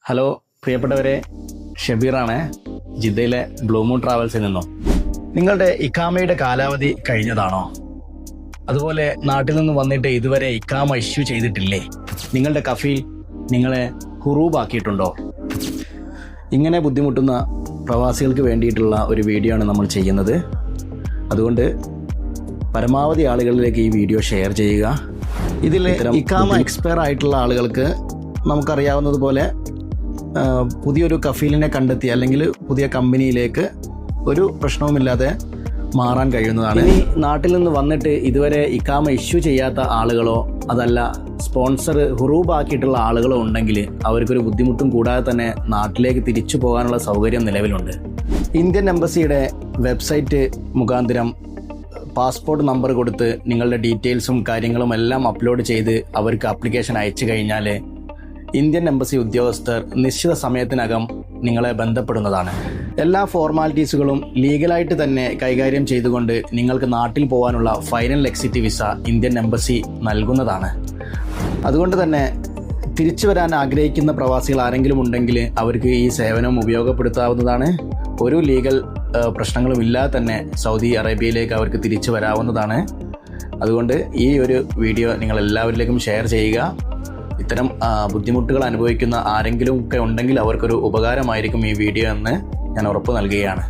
Hello പ്രിയപ്പെട്ടവരെ, ഷബീറാണ് ജിദ്ദയിലെ blue moon ട്രാവൽസിൽ നിന്നും. നിങ്ങളുടെ ഇക്കാമയുടെ കാലാവധി കഴിഞ്ഞതാണോ? അതുപോലെ നാട്ടിൽ നിന്ന് വന്നിട്ട് ഇതുവരെ ഇക്കാമ ഇഷ്യൂ ചെയ്തിട്ടില്ലേ? നിങ്ങളുടെ കഫീൽ നിങ്ങളെ ഹുറൂബാക്കിയിട്ടുണ്ടോ? ഇങ്ങനെ ബുദ്ധിമുട്ടുന്ന പ്രവാസികൾക്ക് വേണ്ടിയിട്ടുള്ള ഒരു വീഡിയോ ആണ് നമ്മൾ ചെയ്യുന്നത്. അതുകൊണ്ട് പരമാവധി ആളുകളിലേക്ക് ഈ വീഡിയോ ഷെയർ ചെയ്യുക. ഇതിൽ ഇക്കാമ എക്സ്പയർ ആയിട്ടുള്ള ആളുകൾക്ക് നമുക്കറിയാവുന്നതുപോലെ പുതിയൊരു കഫീലിനെ കണ്ടെത്തി അല്ലെങ്കിൽ പുതിയ കമ്പനിയിലേക്ക് ഒരു പ്രശ്നവുമില്ലാതെ മാറാൻ കഴിയുന്നതാണ്. ഇനി നാട്ടിൽ നിന്ന് വന്നിട്ട് ഇതുവരെ ഇക്കാമ ഇഷ്യൂ ചെയ്യാത്ത ആളുകളോ അതല്ല സ്പോൺസർ ഹുറൂബാക്കിയിട്ടുള്ള ആളുകളോ ഉണ്ടെങ്കിൽ അവർക്കൊരു ബുദ്ധിമുട്ടും കൂടാതെ തന്നെ നാട്ടിലേക്ക് തിരിച്ചു പോകാനുള്ള സൗകര്യം നിലവിലുണ്ട്. ഇന്ത്യൻ എംബസിയുടെ വെബ്സൈറ്റ് മുഖാന്തരം പാസ്പോർട്ട് നമ്പർ കൊടുത്ത് നിങ്ങളുടെ ഡീറ്റെയിൽസും കാര്യങ്ങളും എല്ലാം അപ്ലോഡ് ചെയ്ത് അവർക്ക് ആപ്ലിക്കേഷൻ അയച്ചു കഴിഞ്ഞാൽ ഇന്ത്യൻ എംബസി ഉദ്യോഗസ്ഥർ നിശ്ചിത സമയത്തിനകം നിങ്ങളെ ബന്ധപ്പെടുന്നതാണ്. എല്ലാ ഫോർമാലിറ്റീസുകളും ലീഗലായിട്ട് തന്നെ കൈകാര്യം ചെയ്തുകൊണ്ട് നിങ്ങൾക്ക് നാട്ടിൽ പോകാനുള്ള final exit visa Indian embassy നൽകുന്നതാണ്. അതുകൊണ്ട് തന്നെ തിരിച്ചു വരാൻ ആഗ്രഹിക്കുന്ന പ്രവാസികൾ ആരെങ്കിലും ഉണ്ടെങ്കിൽ അവർക്ക് ഈ സേവനം ഉപയോഗപ്പെടുത്താവുന്നതാണ്. ഒരു ലീഗൽ പ്രശ്നങ്ങളും ഇല്ലാതെ തന്നെ സൗദി അറേബ്യയിലേക്ക് അവർക്ക് തിരിച്ചു വരാവുന്നതാണ്. അതുകൊണ്ട് ഈ ഒരു വീഡിയോ നിങ്ങൾ എല്ലാവരിലേക്കും ഷെയർ ചെയ്യുക. ഇത്തരം ബുദ്ധിമുട്ടുകൾ അനുഭവിക്കുന്ന ആരെങ്കിലും ഒക്കെ ഉണ്ടെങ്കിൽ അവർക്കൊരു ഉപകാരമായിരിക്കും ഈ വീഡിയോ എന്ന് ഞാൻ ഉറപ്പ് നൽകുകയാണ്.